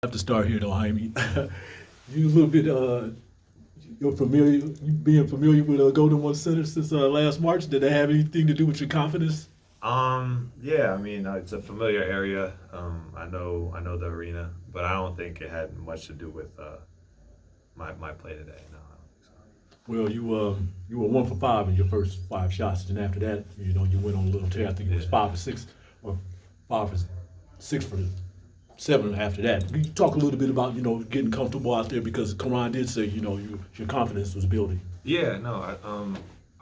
have to start here though, Jaime. You a little bit you're familiar you being familiar with Golden One Center since last March. Did that have anything to do with your confidence? Yeah, I mean, it's a familiar area. I know the arena, but I don't think it had much to do with my play today. No, I don't think so. Well, you were 1 for 5 in your first 5 shots, and after that, you went on a little tear. I think it was Yeah. 5 for 6 or 5 for 6 for 7 after that. Can you talk a little bit about getting comfortable out there because Karan did say your confidence was building. Yeah, no,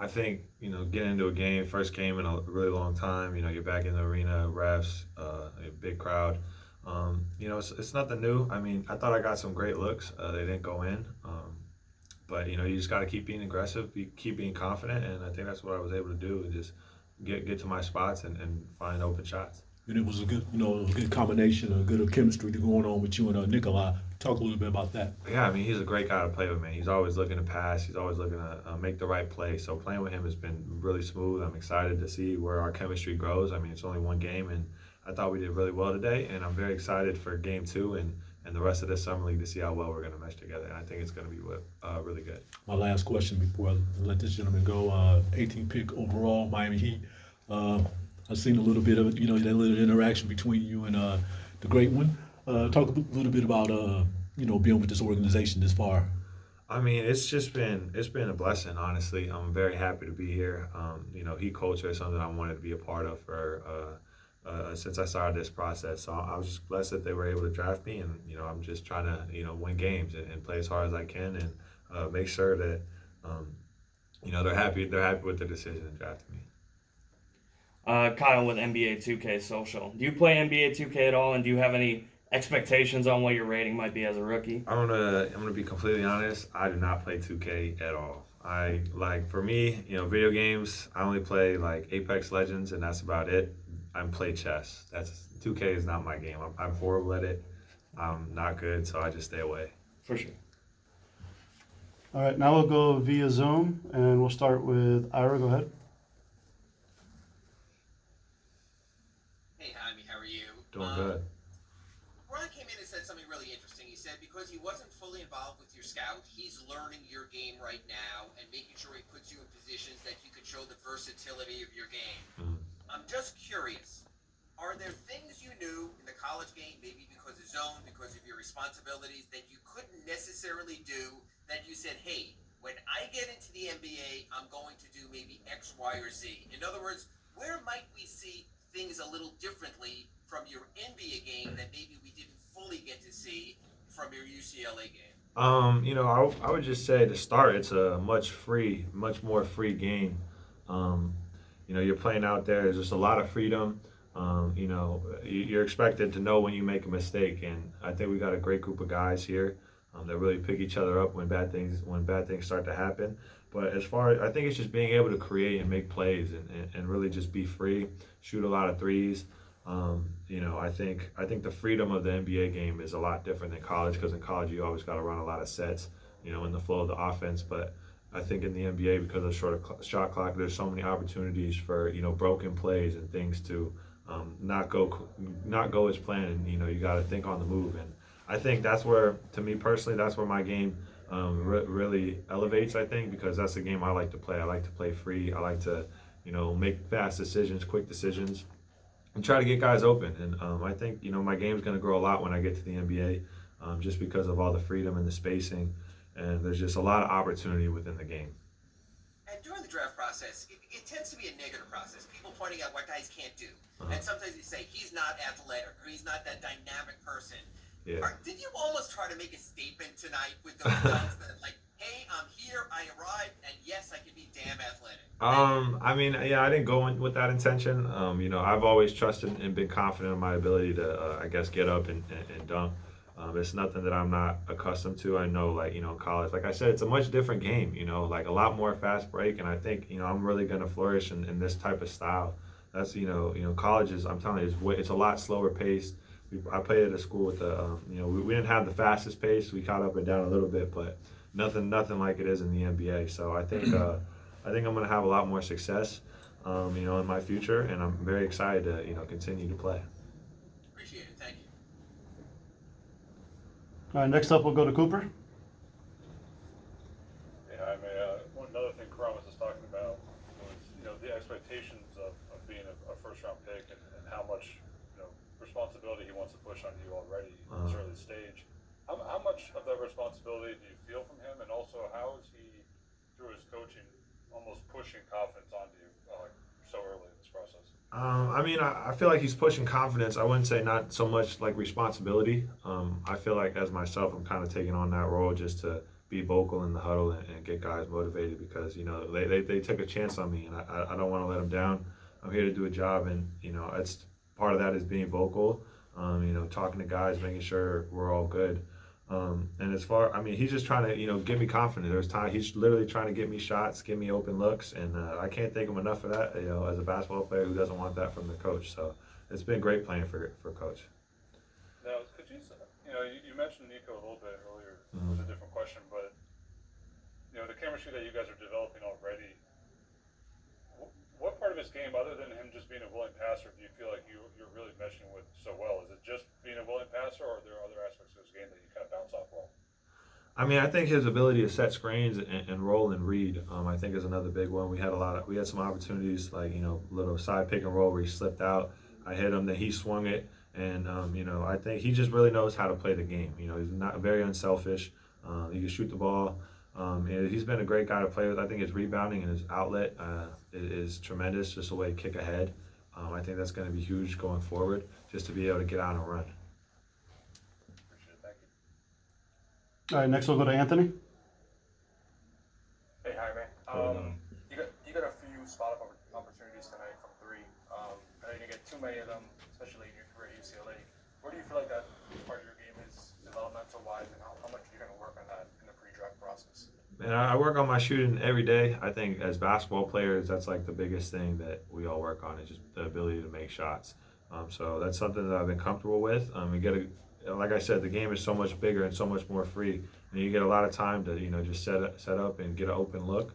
I think getting into a game, first game in a really long time. You're back in the arena, refs, a big crowd. It's nothing new. I mean, I thought I got some great looks. They didn't go in, but you just got to keep being aggressive, keep being confident, and I think that's what I was able to do, and just get to my spots and find open shots. And it was a good, a good combination, a good chemistry going on with you and Nikolai. Talk a little bit about that. Yeah, I mean, he's a great guy to play with, man. He's always looking to pass. He's always looking to make the right play. So playing with him has been really smooth. I'm excited to see where our chemistry grows. I mean, it's only one game, and I thought we did really well today. And I'm very excited for game two and the rest of this summer league to see how well we're going to mesh together. And I think it's going to be really good. My last question before I let this gentleman go. 18th pick overall, Miami Heat. I've seen a little bit of that little interaction between you and the great one. Talk a little bit about being with this organization this far. I mean, it's been a blessing, honestly. I'm very happy to be here. Heat culture is something I wanted to be a part of for since I started this process. So I was just blessed that they were able to draft me, and I'm just trying to win games and play as hard as I can and make sure that they're happy with the decision in drafting me. Kyle with NBA 2K Social. Do you play NBA 2K at all, and do you have any expectations on what your rating might be as a rookie? I'm gonna be completely honest. I do not play 2K at all. I like for me, video games. I only play like Apex Legends, and that's about it. I play chess. That's 2K is not my game. I'm horrible at it. I'm not good, so I just stay away. For sure. All right, now we'll go via Zoom, and we'll start with Ira. Go ahead. Hey, Jaime, how are you? Doing good. Ron came in and said something really interesting. He said because he wasn't fully involved with your scout, he's learning your game right now and making sure he puts you in positions that you could show the versatility of your game. Mhm. I'm just curious. Are there things you knew in the college game, maybe because of zone, because of your responsibilities, that you couldn't necessarily do that you said, hey, when I get into the NBA, I'm going to do maybe X, Y, or Z? In other words, where might we see things a little differently from your NBA game that maybe we didn't fully get to see from your UCLA game? I would just say to start, it's a much more free game. Um, you're playing out there. There's just a lot of freedom. You're expected to know when you make a mistake, and I think we got a great group of guys here that really pick each other up when bad things start to happen. But as far as I think it's just being able to create and make plays and really just be free, shoot a lot of threes. I think the freedom of the NBA game is a lot different than college because in college you always got to run a lot of sets, in the flow of the offense. But I think in the NBA because of the shorter shot clock, there's so many opportunities for broken plays and things to not go as planned. And you got to think on the move. And I think that's where, to me personally, that's where my game really elevates. I think because that's the game I like to play. I like to play free. I like to make fast decisions, quick decisions and try to get guys open. And I think my game's going to grow a lot when I get to the NBA, just because of all the freedom and the spacing, and there's just a lot of opportunity within the game. And during the draft process, it tends to be a negative process. People pointing out what guys can't do. Uh-huh. And sometimes you say, he's not athletic or he's not that dynamic person. Yeah. Did you almost try to make a statement tonight with those guns that, like, hey, I'm here, I arrived, and yes, I can be damn athletic? I mean, yeah, I didn't go in with that intention. I've always trusted and been confident in my ability to, I guess, get up and dunk. It's nothing that I'm not accustomed to. I know, like, in college, like I said, it's a much different game, like a lot more fast break. And I think, I'm really going to flourish in this type of style. That's, college is, I'm telling you, it's a lot slower paced. I played at a school with we didn't have the fastest pace. We caught up and down a little bit, but nothing like it is in the NBA. So I think I'm going to have a lot more success, in my future, and I'm very excited to continue to play. Appreciate it. Thank you. All right, next up we'll go to Cooper. Yeah, I mean, another thing Karan was just talking about was, the expectations of being a first-round pick and how much, responsibility he wants to push on you already in this early stage. How much of that responsibility do you feel from him, and also how is he, through his coaching, almost pushing confidence onto you so early in this process? I mean, I feel like he's pushing confidence. I wouldn't say not so much like responsibility. I feel like as myself, I'm kind of taking on that role just to be vocal in the huddle and get guys motivated because, they took a chance on me and I don't want to let them down. I'm here to do a job and, it's part of that is being vocal, talking to guys, making sure we're all good. And he's just trying to, get me confident. There's time he's literally trying to get me shots, give me open looks, and I can't thank him enough for that. As a basketball player who doesn't want that from the coach. So it's been great playing for coach. Now, could you, you mentioned Nico a little bit earlier. It was a different question, but the chemistry that you guys are developing already. What part of his game, other than him just being a willing passer, do you feel like you're really meshing with so well? Is it just being a willing passer, or are there other aspects of his game that you kind of bounce off well? I mean, I think his ability to set screens and roll and read, I think is another big one. We had some opportunities like little side pick and roll where he slipped out. I hit him, then he swung it, and I think he just really knows how to play the game. He's not very unselfish. He can shoot the ball. And he's been a great guy to play with. I think his rebounding and his outlet is tremendous. Just the way he kick ahead. I think that's going to be huge going forward. Just to be able to get out and run. Appreciate it. Thank you. All right, next we'll go to Anthony. Hey, Jaime. You got a few spot up opportunities tonight from three. I know you didn't get too many of them, especially in your career at UCLA. Where do you feel like that part of your game is developmental wise, and how much are you going to work on that in the pre-draft process? And I work on my shooting every day. I think as basketball players, that's like the biggest thing that we all work on is just the ability to make shots. So that's something that I've been comfortable with. Like I said, the game is so much bigger and so much more free, and you get a lot of time to just set up and get an open look.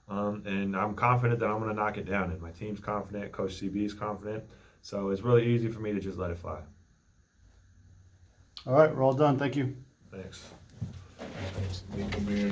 And I'm confident that I'm going to knock it down. And my team's confident, Coach CB is confident. So it's really easy for me to just let it fly. All right, we're all done. Thank you. Thanks. Nico Beard.